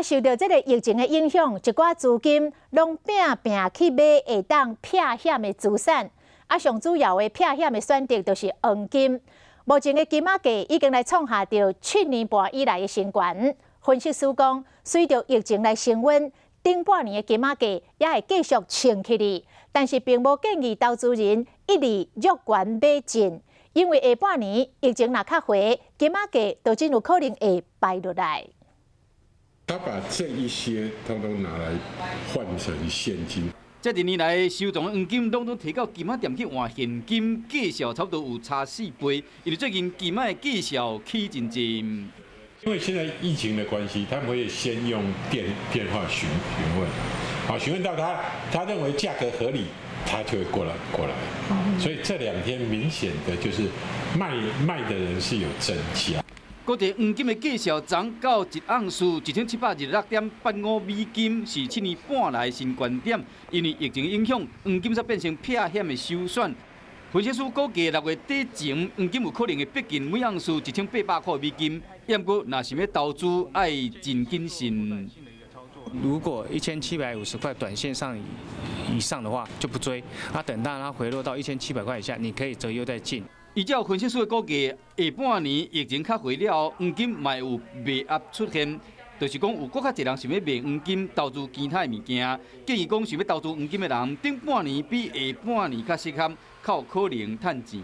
受到这个疫情的影响，一寡资金拢拼去买会当避险的资产。上主要的避险的选择就是黄金。目前的金仔价已经来创下着7年半以来的新高。分析师讲，随着疫情来升温，顶半年的金仔价也会继续升起哩。但是并无建议投资人一律乐观买进，因为下半年疫情若较回，金仔价就真有可能会败落来。他把这一些通通拿来换成现金。这2年来，收藏的黄金拢提到金仔店去换现金，价效差不多有差4倍。因为最近金仔的价效起真真。因为现在疫情的关系，他们会先用电话询问，好，询问到他认为价格合理，他就会过来。所以这2天明显的就是卖的人是有增加。国际黄金的价效涨到1盎司1726.85美金，是7年半来新高点。因为疫情影响，黄金才变成避险的首选。分析师估计6月底前，黄金有可能会逼近每盎司1800块美金。不过，若想要投资，爱真谨慎。如果1750块短线上以上的话，就不追。等到它回落到1700块以下，你可以择优再进。依照分析师的估计，下半年疫情较回了，黄金嘛有卖压出现，就是讲有搁较侪人想要卖黄金投资其他的物件。建议讲想要投资黄金的人，顶半年比下半年较适合，较有可能赚钱。